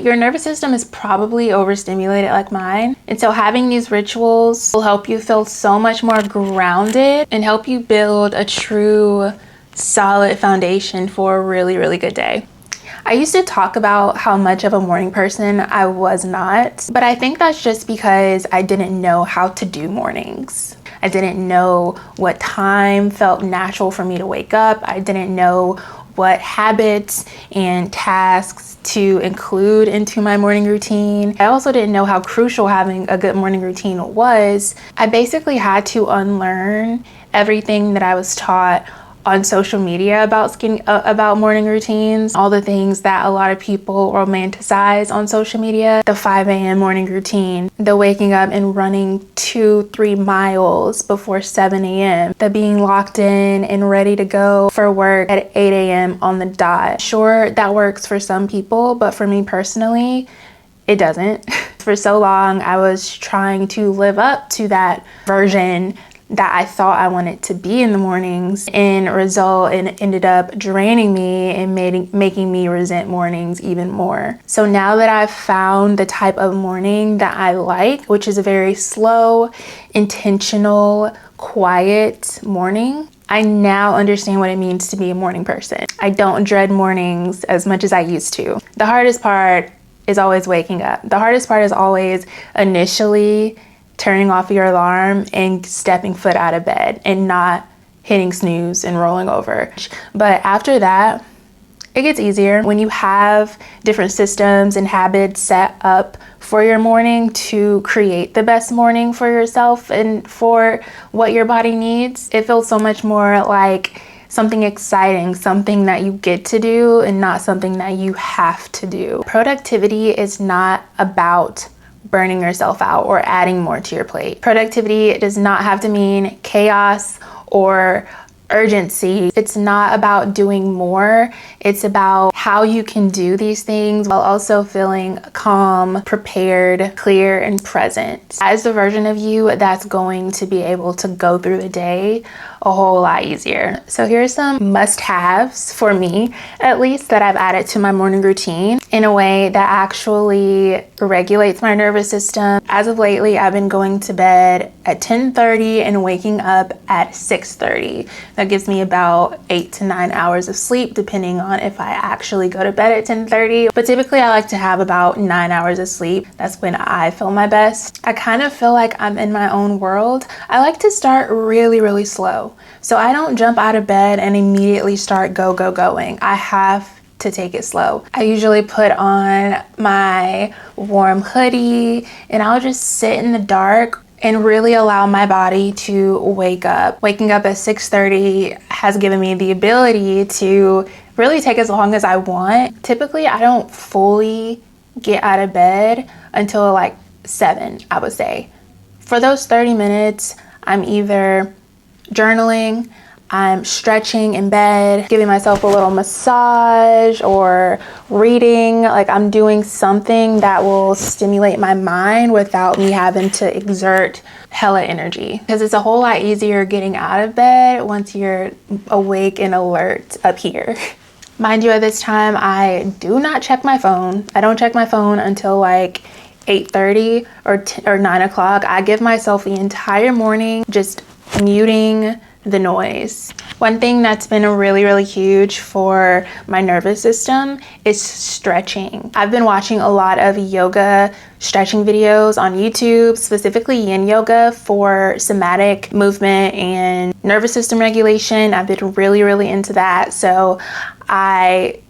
Your nervous system is probably overstimulated like mine. And so having these rituals will help you feel so much more grounded and help you build a true solid foundation for a really, really good day. I used to talk about how much of a morning person I was not, but I think that's just because I didn't know how to do mornings. I didn't know what time felt natural for me to wake up. I didn't know what habits and tasks to include into my morning routine. I also didn't know how crucial having a good morning routine was. I basically had to unlearn everything that I was taught on social media about morning routines, all the things that a lot of people romanticize on social media, the 5 a.m. morning routine, the waking up and running 2-3 miles before 7 a.m., the being locked in and ready to go for work at 8 a.m. on the dot. Sure, that works for some people, but for me personally, it doesn't. For so long, I was trying to live up to that version that I thought I wanted to be in the mornings, and result and ended up draining me and making me resent mornings even more. So now that I've found the type of morning that I like, which is a very slow, intentional, quiet morning, I now understand what it means to be a morning person. I don't dread mornings as much as I used to. The hardest part is always waking up. The hardest part is always initially turning off your alarm and stepping foot out of bed and not hitting snooze and rolling over. But after that, it gets easier when you have different systems and habits set up for your morning to create the best morning for yourself and for what your body needs. It feels so much more like something exciting, something that you get to do and not something that you have to do. Productivity is not about burning yourself out or adding more to your plate. Productivity does not have to mean chaos or urgency. It's not about doing more. It's about how you can do these things while also feeling calm, prepared, clear, and present. As the version of you that's going to be able to go through the day a whole lot easier. So here's some must-haves for me, at least, that I've added to my morning routine in a way that actually regulates my nervous system. As of lately, I've been going to bed at 10:30 and waking up at 6:30. That gives me about 8 to 9 hours of sleep, depending on if I actually go to bed at 10:30. But typically I like to have about 9 hours of sleep. That's when I feel my best. I kind of feel like I'm in my own world. I like to start really, really slow. So I don't jump out of bed and immediately start going. I have to take it slow. I usually put on my warm hoodie and I'll just sit in the dark and really allow my body to wake up. Waking up at 6:30 has given me the ability to really take as long as I want. Typically, I don't fully get out of bed until like 7, I would say. For those 30 minutes, I'm either journaling, I'm stretching in bed, giving myself a little massage, or reading. Like, I'm doing something that will stimulate my mind without me having to exert hella energy. Because it's a whole lot easier getting out of bed once you're awake and alert up here. Mind you, at this time, I do not check my phone. I don't check my phone until like 8:30 or 9 o'clock. I give myself the entire morning just muting the noise. One thing that's been really, really huge for my nervous system is stretching. I've been watching a lot of yoga stretching videos on YouTube, specifically yin yoga for somatic movement and nervous system regulation. I've been really, really into that. So I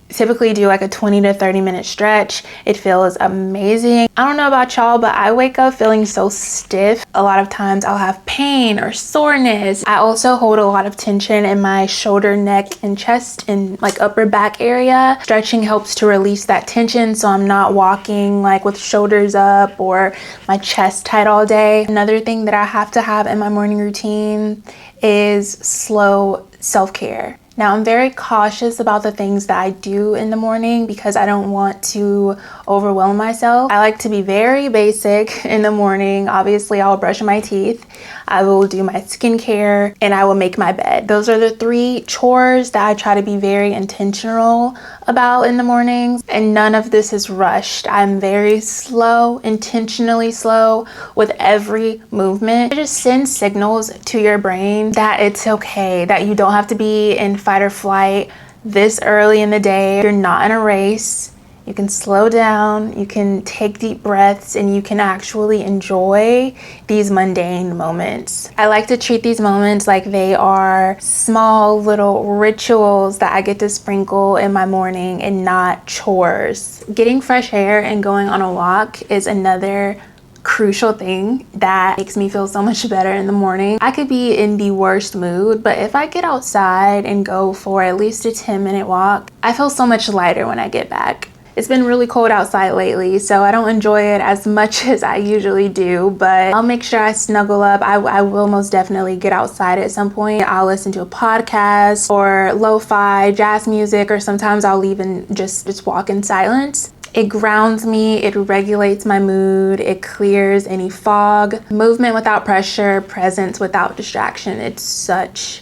typically do like a 20 to 30 minute stretch. It feels amazing. I don't know about y'all, but I wake up feeling so stiff. A lot of times I'll have pain or soreness. I also hold a lot of tension in my shoulder, neck, and chest and like upper back area. Stretching helps to release that tension so I'm not walking like with shoulders up or my chest tight all day. Another thing that I have to have in my morning routine is slow self-care. Now, I'm very cautious about the things that I do in the morning because I don't want to overwhelm myself. I like to be very basic in the morning. Obviously, I'll brush my teeth, I will do my skincare, and I will make my bed. Those are the 3 chores that I try to be very intentional about in the mornings, and none of this is rushed. I'm very slow, intentionally slow with every movement. It just sends signals to your brain that it's okay, that you don't have to be in fight or flight this early in the day. You're not in a race. You can slow down, you can take deep breaths, and you can actually enjoy these mundane moments. I like to treat these moments like they are small little rituals that I get to sprinkle in my morning and not chores. Getting fresh air and going on a walk is another crucial thing that makes me feel so much better in the morning. I could be in the worst mood, but if I get outside and go for at least a 10-minute walk, I feel so much lighter when I get back. It's been really cold outside lately, so I don't enjoy it as much as I usually do, but I'll make sure I snuggle up. I will most definitely get outside at some point. I'll listen to a podcast or lo-fi jazz music, or sometimes I'll even just walk in silence. It grounds me, it regulates my mood, it clears any fog. Movement without pressure, presence without distraction. It's such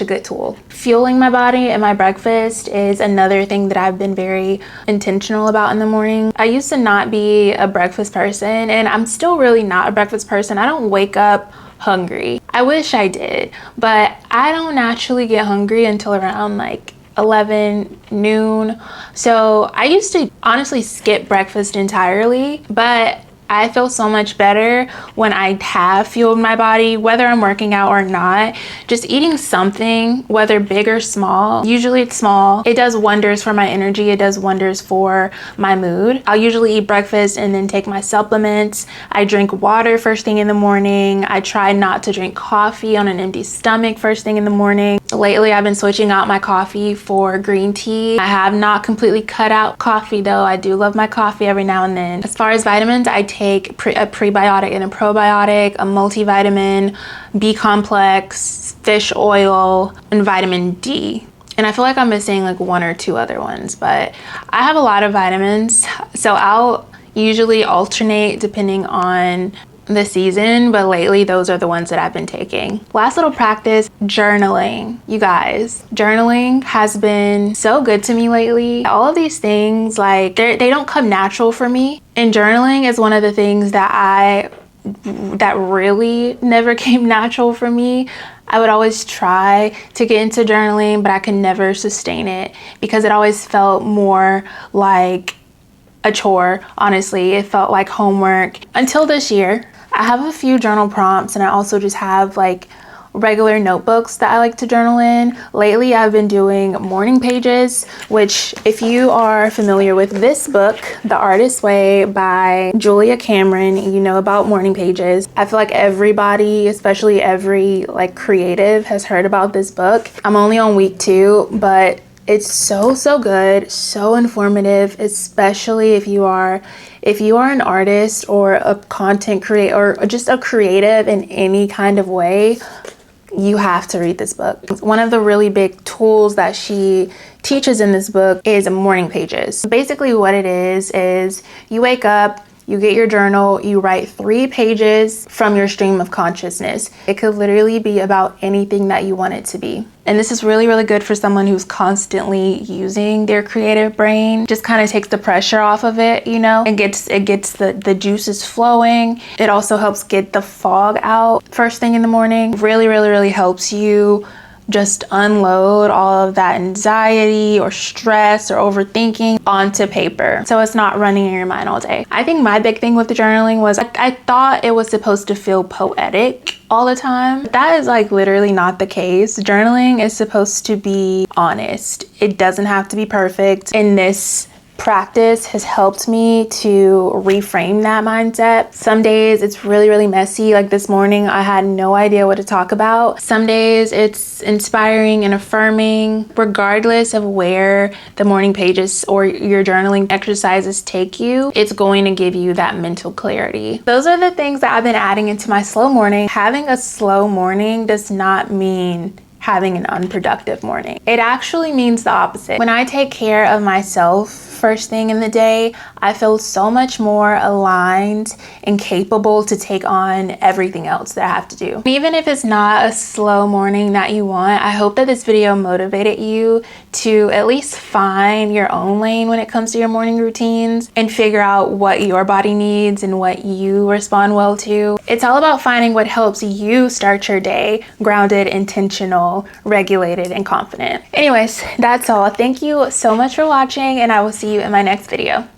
a good tool. Fueling my body and my breakfast is another thing that I've been very intentional about in the morning. I used to not be a breakfast person, and I'm still really not a breakfast person. I don't wake up hungry. I wish I did, but I don't naturally get hungry until around like 11 noon. So I used to honestly skip breakfast entirely, but I feel so much better when I have fueled my body, whether I'm working out or not. Just eating something, whether big or small, usually it's small, it does wonders for my energy, it does wonders for my mood. I'll usually eat breakfast and then take my supplements. I drink water first thing in the morning. I try not to drink coffee on an empty stomach first thing in the morning. Lately, I've been switching out my coffee for green tea. I have not completely cut out coffee though. I do love my coffee every now and then. As far as vitamins, I take a prebiotic and a probiotic, a multivitamin, B complex, fish oil, and vitamin D. And I feel like I'm missing like 1 or 2 other ones, but I have a lot of vitamins. So I'll usually alternate depending on the season, but lately those are the ones that I've been taking. Last little practice, journaling. You guys, journaling has been so good to me lately. All of these things, like they don't come natural for me, and journaling is one of the things that really never came natural for me. I would always try to get into journaling, but I could never sustain it because it always felt more like a chore. Honestly, it felt like homework until this year. I have a few journal prompts, and I also just have like regular notebooks that I like to journal in. Lately, I've been doing morning pages, which if you are familiar with this book, The Artist's Way by Julia Cameron, you know about morning pages. I feel like everybody, especially every like creative, has heard about this book. I'm only on week 2, but it's so good, so informative, especially if you are an artist or a content creator or just a creative in any kind of way. You have to read this book. One of the really big tools that she teaches in this book is morning pages. Basically what it is you wake up, you get your journal, you write 3 pages from your stream of consciousness. It could literally be about anything that you want it to be. And this is really good for someone who's constantly using their creative brain. Just kind of takes the pressure off of it, you know? It gets the juices flowing. It also helps get the fog out first thing in the morning. Really helps you just unload all of that anxiety or stress or overthinking onto paper, so it's not running in your mind all day. I think my big thing with the journaling was I thought it was supposed to feel poetic all the time. That is like literally not the case. Journaling is supposed to be honest. It doesn't have to be perfect. And this practice has helped me to reframe that mindset. Some days it's really messy. Like this morning, I had no idea what to talk about. Some days it's inspiring and affirming. Regardless of where the morning pages or your journaling exercises take you, it's going to give you that mental clarity. Those are the things that I've been adding into my slow morning. Having a slow morning does not mean having an unproductive morning. It actually means the opposite. When I take care of myself first thing in the day, I feel so much more aligned and capable to take on everything else that I have to do. Even if it's not a slow morning that you want, I hope that this video motivated you to at least find your own lane when it comes to your morning routines and figure out what your body needs and what you respond well to. It's all about finding what helps you start your day grounded, intentional, regulated, and confident. Anyways, that's all. Thank you so much for watching, and I will see you in my next video.